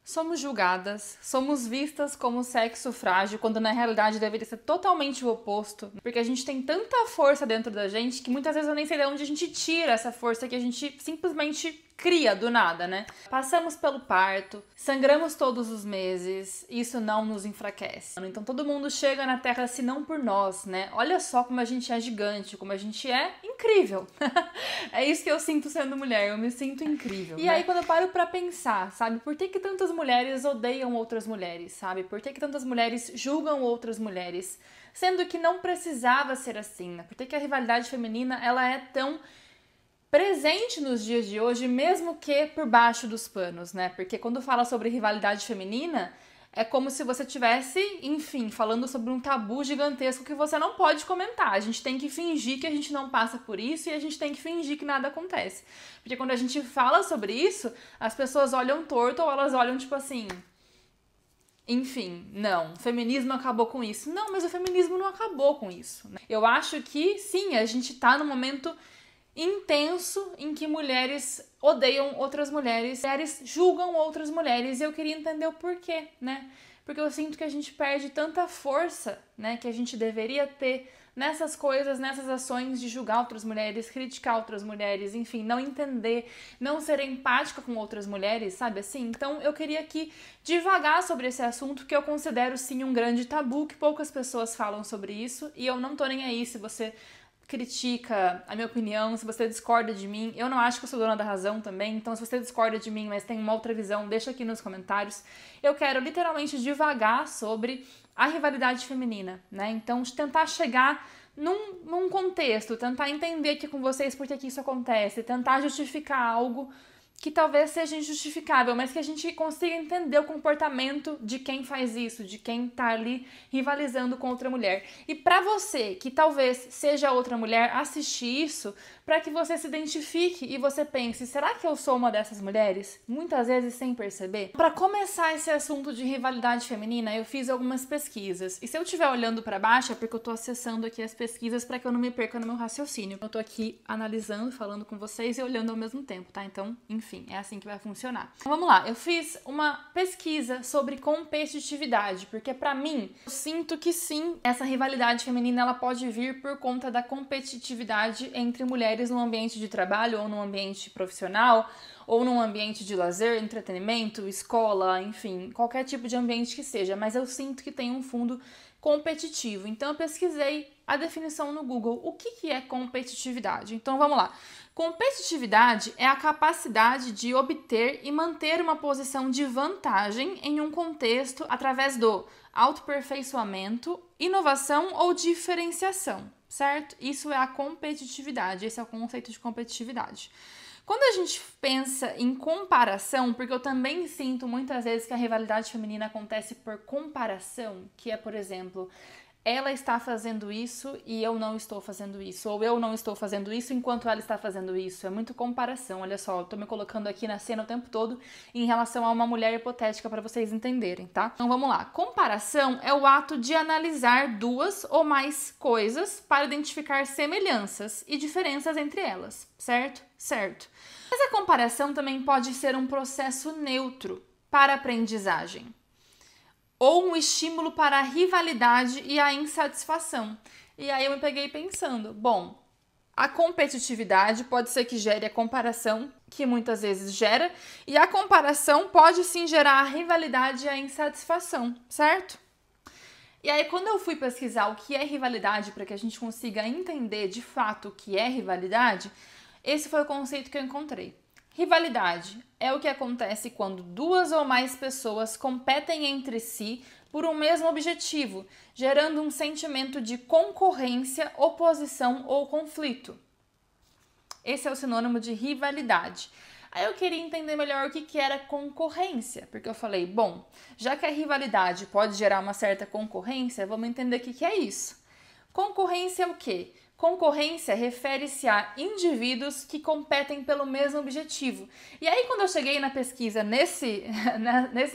Somos julgadas, somos vistas como sexo frágil, quando na realidade deveria ser totalmente o oposto. Porque a gente tem tanta força dentro da gente que muitas vezes eu nem sei de onde a gente tira essa força que a gente simplesmente cria do nada, né? Passamos pelo parto, sangramos todos os meses, isso não nos enfraquece. Então todo mundo chega na Terra se não por nós, né? Olha só como a gente é gigante, como a gente é incrível. É isso que eu sinto sendo mulher, eu me sinto incrível. E aí quando eu paro pra pensar, sabe? Por que tantas mulheres odeiam outras mulheres, sabe? Por que tantas mulheres julgam outras mulheres? Sendo que não precisava ser assim, né? Por que a rivalidade feminina, ela é tão presente nos dias de hoje, mesmo que por baixo dos panos, né? Porque quando fala sobre rivalidade feminina, é como se você tivesse, enfim, falando sobre um tabu gigantesco que você não pode comentar. A gente tem que fingir que a gente não passa por isso e a gente tem que fingir que nada acontece. Porque quando a gente fala sobre isso, as pessoas olham torto ou elas olham tipo assim... Enfim, não, o feminismo acabou com isso. Não, mas o feminismo não acabou com isso, né? Eu acho que, sim, a gente tá num momento intenso em que mulheres odeiam outras mulheres julgam outras mulheres, e eu queria entender o porquê, né? Porque eu sinto que a gente perde tanta força, né, que a gente deveria ter nessas coisas, nessas ações de julgar outras mulheres, criticar outras mulheres, enfim, não entender, não ser empática com outras mulheres, sabe assim? Então eu queria aqui divagar sobre esse assunto que eu considero sim um grande tabu, que poucas pessoas falam sobre isso, e eu não tô nem aí se você critica a minha opinião, se você discorda de mim. Eu não acho que eu sou dona da razão também, então se você discorda de mim, mas tem uma outra visão, deixa aqui nos comentários. Eu quero literalmente divagar sobre a rivalidade feminina, né? Então, tentar chegar num contexto, tentar entender aqui com vocês por que isso acontece, tentar justificar algo que talvez seja injustificável, mas que a gente consiga entender o comportamento de quem faz isso, de quem tá ali rivalizando com outra mulher. E pra você, que talvez seja outra mulher, assistir isso, pra que você se identifique e você pense, será que eu sou uma dessas mulheres? Muitas vezes sem perceber. Pra começar esse assunto de rivalidade feminina, eu fiz algumas pesquisas. E se eu estiver olhando pra baixo, é porque eu tô acessando aqui as pesquisas pra que eu não me perca no meu raciocínio. Eu tô aqui analisando, falando com vocês e olhando ao mesmo tempo, tá? Então, enfim, é assim que vai funcionar. Então, vamos lá, eu fiz uma pesquisa sobre competitividade, porque pra mim, eu sinto que sim, essa rivalidade feminina, ela pode vir por conta da competitividade entre mulheres no ambiente de trabalho ou no ambiente profissional, ou num ambiente de lazer, entretenimento, escola, enfim, qualquer tipo de ambiente que seja, mas eu sinto que tem um fundo competitivo. Então eu pesquisei a definição no Google. O que é competitividade? Então vamos lá. Competitividade é a capacidade de obter e manter uma posição de vantagem em um contexto através do autoaperfeiçoamento, inovação ou diferenciação, certo? Isso é a competitividade, esse é o conceito de competitividade. Quando a gente pensa em comparação, porque eu também sinto muitas vezes que a rivalidade feminina acontece por comparação, que é, por exemplo, ela está fazendo isso e eu não estou fazendo isso, ou eu não estou fazendo isso enquanto ela está fazendo isso. É muito comparação, olha só, eu tô me colocando aqui na cena o tempo todo em relação a uma mulher hipotética para vocês entenderem, tá? Então vamos lá. Comparação é o ato de analisar duas ou mais coisas para identificar semelhanças e diferenças entre elas, certo? Certo. Mas a comparação também pode ser um processo neutro para a aprendizagem, ou um estímulo para a rivalidade e a insatisfação. E aí eu me peguei pensando, bom, a competitividade pode ser que gere a comparação, que muitas vezes gera, e a comparação pode sim gerar a rivalidade e a insatisfação, certo? E aí quando eu fui pesquisar o que é rivalidade para que a gente consiga entender de fato o que é rivalidade, esse foi o conceito que eu encontrei. Rivalidade é o que acontece quando duas ou mais pessoas competem entre si por um mesmo objetivo, gerando um sentimento de concorrência, oposição ou conflito. Esse é o sinônimo de rivalidade. Aí eu queria entender melhor o que era concorrência, porque eu falei, bom, já que a rivalidade pode gerar uma certa concorrência, vamos entender o que é isso. Concorrência é o quê? Concorrência refere-se a indivíduos que competem pelo mesmo objetivo. E aí, quando eu cheguei na pesquisa nesse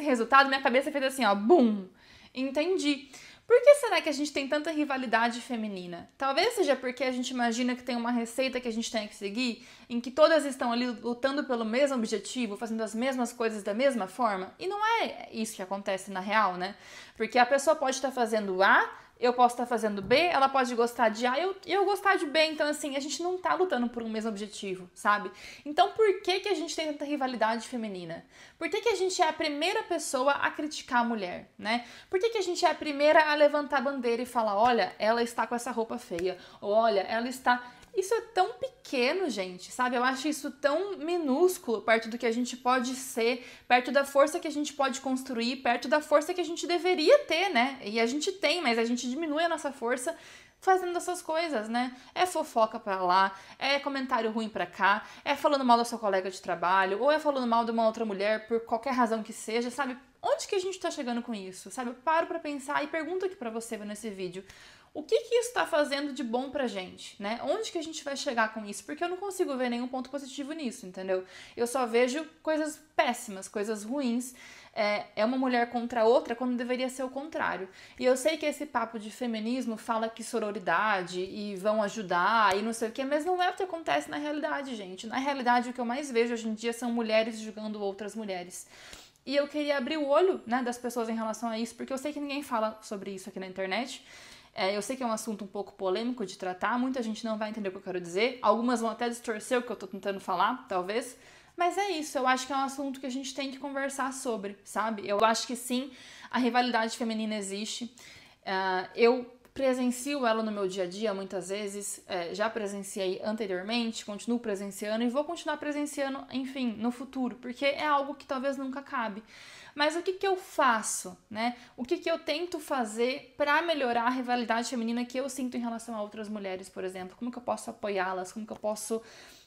resultado, minha cabeça fez assim, ó, bum! Entendi. Por que será que a gente tem tanta rivalidade feminina? Talvez seja porque a gente imagina que tem uma receita que a gente tem que seguir, em que todas estão ali lutando pelo mesmo objetivo, fazendo as mesmas coisas da mesma forma. E não é isso que acontece na real, né? Porque a pessoa pode estar fazendo A, eu posso estar fazendo B, ela pode gostar de A e eu gostar de B. Então, assim, a gente não tá lutando por um mesmo objetivo, sabe? Então, por que a gente tem tanta rivalidade feminina? Por que a gente é a primeira pessoa a criticar a mulher, né? Por que a gente é a primeira a levantar a bandeira e falar, olha, ela está com essa roupa feia, ou olha, ela está... Isso é tão pequeno, gente, sabe? Eu acho isso tão minúsculo perto do que a gente pode ser, perto da força que a gente pode construir, perto da força que a gente deveria ter, né? E a gente tem, mas a gente diminui a nossa força fazendo essas coisas, né? É fofoca pra lá, é comentário ruim pra cá, é falando mal da sua colega de trabalho, ou é falando mal de uma outra mulher por qualquer razão que seja, sabe? Onde que a gente tá chegando com isso, sabe? Eu paro pra pensar e pergunto aqui pra você nesse vídeo. O que isso tá fazendo de bom pra gente, né? Onde que a gente vai chegar com isso? Porque eu não consigo ver nenhum ponto positivo nisso, entendeu? Eu só vejo coisas péssimas, coisas ruins. É uma mulher contra a outra quando deveria ser o contrário. E eu sei que esse papo de feminismo fala que sororidade e vão ajudar e não sei o que, mas não é o que acontece na realidade, gente. Na realidade, o que eu mais vejo hoje em dia são mulheres julgando outras mulheres. E eu queria abrir o olho, né, das pessoas em relação a isso, porque eu sei que ninguém fala sobre isso aqui na internet. Eu sei que é um assunto um pouco polêmico de tratar, muita gente não vai entender o que eu quero dizer, algumas vão até distorcer o que eu tô tentando falar, talvez, mas é isso, eu acho que é um assunto que a gente tem que conversar sobre, sabe? Eu acho que sim, a rivalidade feminina existe, eu presencio ela no meu dia a dia muitas vezes, já presenciei anteriormente, continuo presenciando e vou continuar presenciando, enfim, no futuro, porque é algo que talvez nunca acabe. Mas o que eu faço, né? O que eu tento fazer para melhorar a rivalidade feminina que eu sinto em relação a outras mulheres, por exemplo? Como que eu posso apoiá-las? Como que eu posso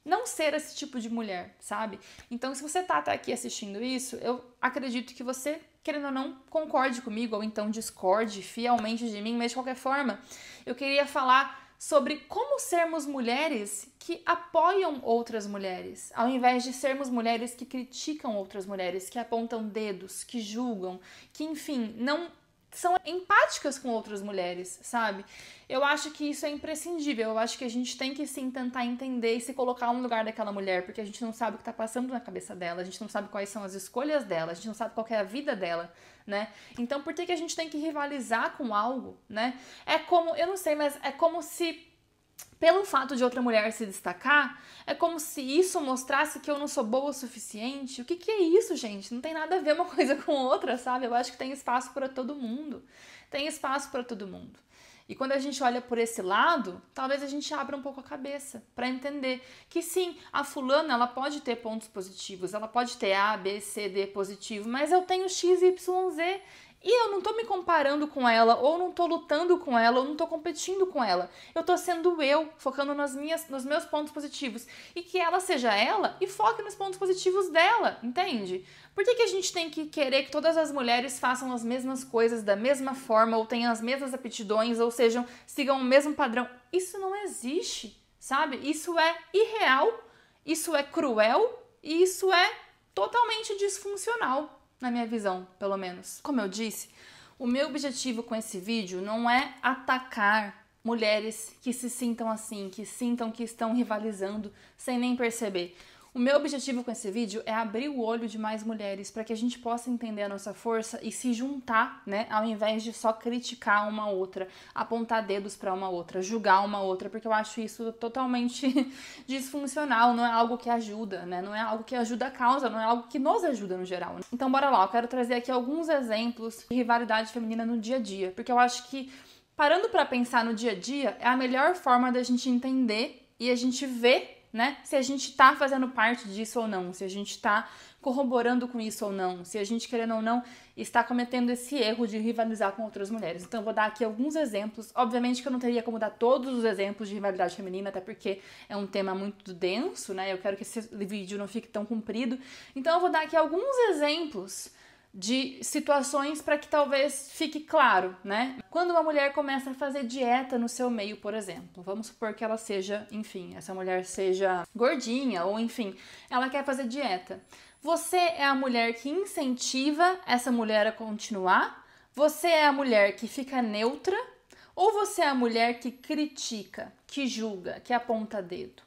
não ser esse tipo de mulher, sabe? Então, se você tá aqui assistindo isso, eu acredito que você, querendo ou não, concorde comigo ou então discorde fielmente de mim, mas de qualquer forma, eu queria falar sobre como sermos mulheres que apoiam outras mulheres, ao invés de sermos mulheres que criticam outras mulheres, que apontam dedos, que julgam, que, enfim, não são empáticas com outras mulheres, sabe? Eu acho que isso é imprescindível, eu acho que a gente tem que sim tentar entender e se colocar no lugar daquela mulher, porque a gente não sabe o que tá passando na cabeça dela, a gente não sabe quais são as escolhas dela, a gente não sabe qual é a vida dela, né? Então por que a gente tem que rivalizar com algo, né? É como, eu não sei, mas é como se pelo fato de outra mulher se destacar, é como se isso mostrasse que eu não sou boa o suficiente. O que é isso, gente? Não tem nada a ver uma coisa com outra, sabe? Eu acho que tem espaço para todo mundo. Tem espaço para todo mundo. E quando a gente olha por esse lado, talvez a gente abra um pouco a cabeça para entender que sim, a fulana ela pode ter pontos positivos, ela pode ter A, B, C, D positivo, mas eu tenho X, Y, Z. E eu não tô me comparando com ela, ou não tô lutando com ela, ou não tô competindo com ela. Eu tô sendo eu, focando nos meus pontos positivos. E que ela seja ela e foque nos pontos positivos dela, entende? Por que a gente tem que querer que todas as mulheres façam as mesmas coisas da mesma forma, ou tenham as mesmas aptidões, ou sigam o mesmo padrão? Isso não existe, sabe? Isso é irreal, isso é cruel e isso é totalmente disfuncional. Na minha visão, pelo menos. Como eu disse, o meu objetivo com esse vídeo não é atacar mulheres que se sintam assim, que sintam que estão rivalizando sem nem perceber. O meu objetivo com esse vídeo é abrir o olho de mais mulheres para que a gente possa entender a nossa força e se juntar, né? Ao invés de só criticar uma outra, apontar dedos para uma outra, julgar uma outra, porque eu acho isso totalmente disfuncional, não é algo que ajuda, né? Não é algo que ajuda a causa, não é algo que nos ajuda no geral. Né? Então bora lá, eu quero trazer aqui alguns exemplos de rivalidade feminina no dia a dia, porque eu acho que parando para pensar no dia a dia é a melhor forma da gente entender e a gente ver, né, se a gente tá fazendo parte disso ou não, se a gente tá corroborando com isso ou não, se a gente, querendo ou não, está cometendo esse erro de rivalizar com outras mulheres. Então eu vou dar aqui alguns exemplos. Obviamente que eu não teria como dar todos os exemplos de rivalidade feminina, até porque é um tema muito denso, né? Eu quero que esse vídeo não fique tão comprido. Então eu vou dar aqui alguns exemplos de situações para que talvez fique claro, né? Quando uma mulher começa a fazer dieta no seu meio, por exemplo, vamos supor que ela seja, enfim, essa mulher seja gordinha ou, enfim, ela quer fazer dieta. Você é a mulher que incentiva essa mulher a continuar? Você é a mulher que fica neutra ou você é a mulher que critica, que julga, que aponta dedo?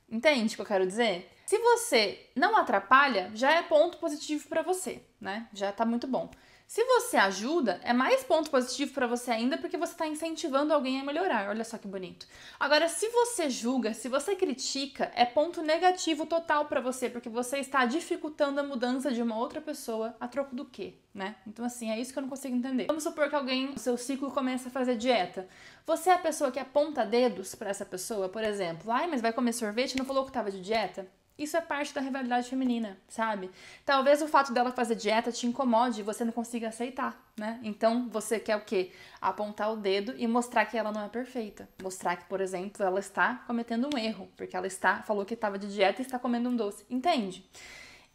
Entende o que eu quero dizer? Se você não atrapalha, já é ponto positivo para você, né? Já tá muito bom. Se você ajuda, é mais ponto positivo para você ainda, porque você está incentivando alguém a melhorar. Olha só que bonito. Agora, se você julga, se você critica, é ponto negativo total para você, porque você está dificultando a mudança de uma outra pessoa a troco do quê, né? Então, assim, é isso que eu não consigo entender. Vamos supor que alguém, no seu ciclo, começa a fazer dieta. Você é a pessoa que aponta dedos para essa pessoa, por exemplo. Ai, mas vai comer sorvete? Não falou que estava de dieta? Isso é parte da rivalidade feminina, sabe? Talvez o fato dela fazer dieta te incomode e você não consiga aceitar, né? Então, você quer o quê? Apontar o dedo e mostrar que ela não é perfeita. Mostrar que, por exemplo, ela está cometendo um erro, porque ela falou que estava de dieta e está comendo um doce. Entende?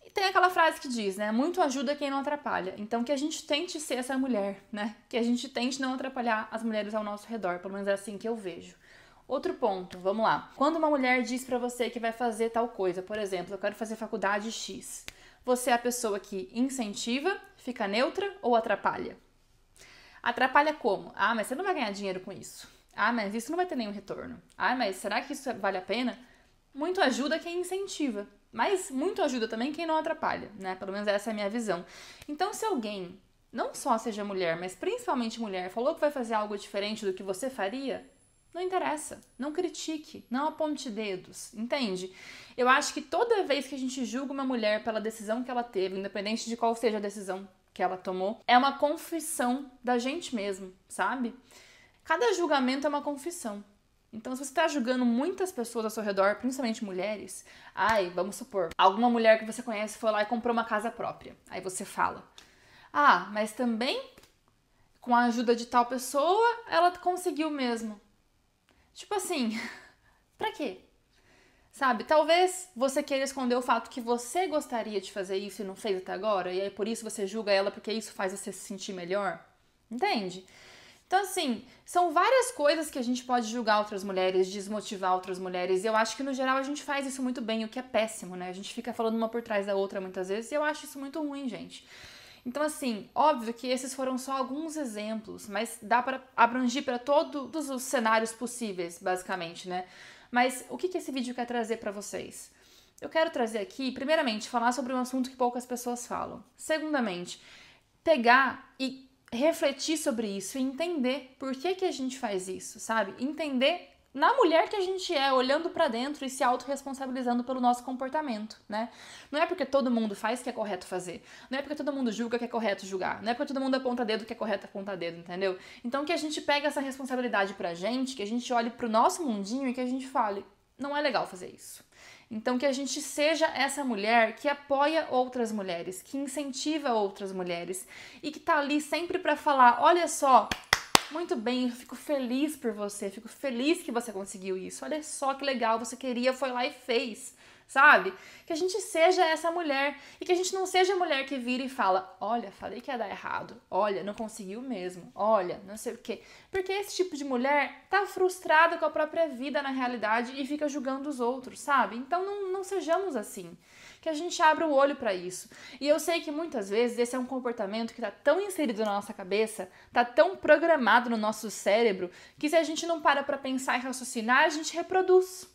E tem aquela frase que diz, né? Muito ajuda quem não atrapalha. Então, que a gente tente ser essa mulher, né? Que a gente tente não atrapalhar as mulheres ao nosso redor. Pelo menos é assim que eu vejo. Outro ponto, vamos lá. Quando uma mulher diz pra você que vai fazer tal coisa, por exemplo, eu quero fazer faculdade X, você é a pessoa que incentiva, fica neutra ou atrapalha? Atrapalha como? Ah, mas você não vai ganhar dinheiro com isso. Ah, mas isso não vai ter nenhum retorno. Ah, mas será que isso vale a pena? Muito ajuda quem incentiva, mas muito ajuda também quem não atrapalha, né? Pelo menos essa é a minha visão. Então, se alguém, não só seja mulher, mas principalmente mulher, falou que vai fazer algo diferente do que você faria, não interessa, não critique, não aponte dedos, entende? Eu acho que toda vez que a gente julga uma mulher pela decisão que ela teve, independente de qual seja a decisão que ela tomou, é uma confissão da gente mesmo, sabe? Cada julgamento é uma confissão. Então, se você está julgando muitas pessoas ao seu redor, principalmente mulheres, vamos supor, alguma mulher que você conhece foi lá e comprou uma casa própria. Aí você fala, mas também com a ajuda de tal pessoa, ela conseguiu mesmo. Tipo assim, pra quê? Sabe, talvez você queira esconder o fato que você gostaria de fazer isso e não fez até agora, e aí por isso você julga ela porque isso faz você se sentir melhor. Entende? Então, assim, são várias coisas que a gente pode julgar outras mulheres, desmotivar outras mulheres, e eu acho que no geral a gente faz isso muito bem, o que é péssimo, né? A gente fica falando uma por trás da outra muitas vezes, e eu acho isso muito ruim, gente. Então, assim, óbvio que esses foram só alguns exemplos, mas dá para abranger para todos os cenários possíveis, basicamente, né? Mas o que esse vídeo quer trazer para vocês? Eu quero trazer aqui, primeiramente, falar sobre um assunto que poucas pessoas falam. Segundamente, pegar e refletir sobre isso e entender por que a gente faz isso, sabe? Entender na mulher que a gente é, olhando pra dentro e se autorresponsabilizando pelo nosso comportamento, né? Não é porque todo mundo faz que é correto fazer. Não é porque todo mundo julga que é correto julgar. Não é porque todo mundo aponta dedo que é correto apontar dedo, entendeu? Então que a gente pegue essa responsabilidade pra gente, que a gente olhe pro nosso mundinho e que a gente fale, não é legal fazer isso. Então que a gente seja essa mulher que apoia outras mulheres, que incentiva outras mulheres e que tá ali sempre pra falar, olha só, muito bem, eu fico feliz por você, fico feliz que você conseguiu isso. Olha só que legal, você queria, foi lá e fez, sabe? Que a gente seja essa mulher e que a gente não seja a mulher que vira e fala, olha, falei que ia dar errado, olha, não conseguiu mesmo, olha, não sei o quê. Porque esse tipo de mulher tá frustrada com a própria vida na realidade e fica julgando os outros, sabe? Então não sejamos assim. Que a gente abra o olho pra isso. E eu sei que muitas vezes esse é um comportamento que tá tão inserido na nossa cabeça, tá tão programado no nosso cérebro, que se a gente não para pra pensar e raciocinar, a gente reproduz.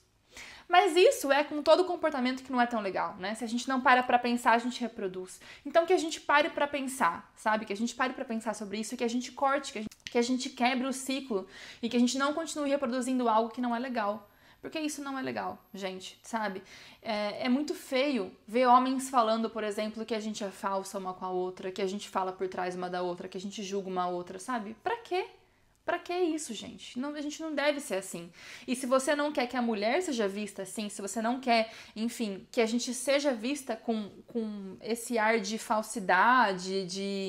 Mas isso é com todo comportamento que não é tão legal, né? Se a gente não para pra pensar, a gente reproduz. Então que a gente pare pra pensar, sabe? Que a gente pare pra pensar sobre isso e que a gente corte, que a gente quebre o ciclo e que a gente não continue reproduzindo algo que não é legal. Porque isso não é legal, gente, sabe? É muito feio ver homens falando, por exemplo, que a gente é falsa uma com a outra, que a gente fala por trás uma da outra, que a gente julga uma outra, sabe? Pra quê? Pra que isso, gente? Não, a gente não deve ser assim. E se você não quer que a mulher seja vista assim, se você não quer, enfim, que a gente seja vista com esse ar de falsidade,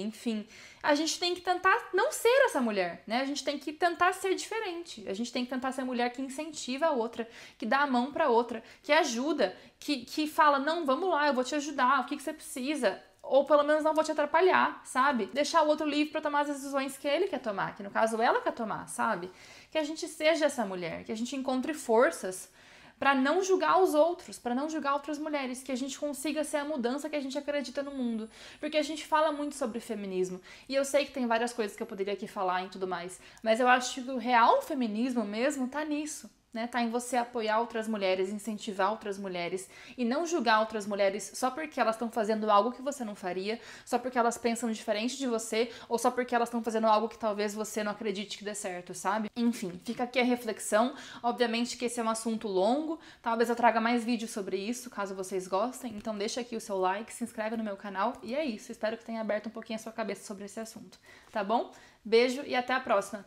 enfim, a gente tem que tentar não ser essa mulher, né? A gente tem que tentar ser diferente. A gente tem que tentar ser a mulher que incentiva a outra, que dá a mão pra outra, que ajuda, que fala, não, vamos lá, eu vou te ajudar, o que você precisa? Ou pelo menos não vou te atrapalhar, sabe? Deixar o outro livre pra tomar as decisões que ele quer tomar, que no caso ela quer tomar, sabe? Que a gente seja essa mulher, que a gente encontre forças para não julgar os outros, para não julgar outras mulheres, que a gente consiga ser a mudança que a gente acredita no mundo. Porque a gente fala muito sobre feminismo, e eu sei que tem várias coisas que eu poderia aqui falar e tudo mais, mas eu acho que o real feminismo mesmo tá nisso. Né, tá em você apoiar outras mulheres, incentivar outras mulheres e não julgar outras mulheres só porque elas estão fazendo algo que você não faria, só porque elas pensam diferente de você ou só porque elas estão fazendo algo que talvez você não acredite que dê certo, sabe? Enfim, fica aqui a reflexão. Obviamente que esse é um assunto longo, talvez eu traga mais vídeos sobre isso, caso vocês gostem, então deixa aqui o seu like, se inscreve no meu canal e é isso, espero que tenha aberto um pouquinho a sua cabeça sobre esse assunto, tá bom? Beijo e até a próxima!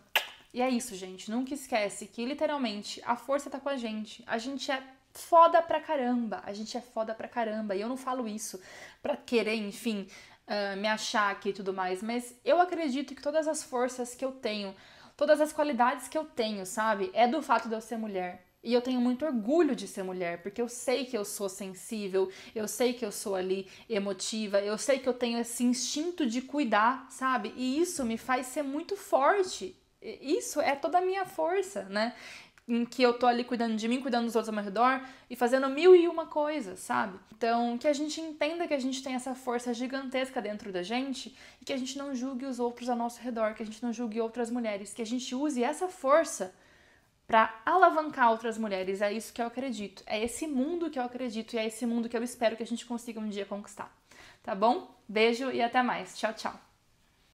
E é isso, gente. Nunca esquece que, literalmente, a força tá com a gente. A gente é foda pra caramba. A gente é foda pra caramba. E eu não falo isso pra querer, enfim, me achar aqui e tudo mais. Mas eu acredito que todas as forças que eu tenho, todas as qualidades que eu tenho, sabe? É do fato de eu ser mulher. E eu tenho muito orgulho de ser mulher, porque eu sei que eu sou sensível, eu sei que eu sou ali emotiva, eu sei que eu tenho esse instinto de cuidar, sabe? E isso me faz ser muito forte. Isso é toda a minha força, né? Em que eu tô ali cuidando de mim, cuidando dos outros ao meu redor e fazendo 1001 coisas, sabe? Então, que a gente entenda que a gente tem essa força gigantesca dentro da gente e que a gente não julgue os outros ao nosso redor, que a gente não julgue outras mulheres, que a gente use essa força pra alavancar outras mulheres. É isso que eu acredito. É esse mundo que eu acredito e é esse mundo que eu espero que a gente consiga um dia conquistar. Tá bom? Beijo e até mais. Tchau, tchau.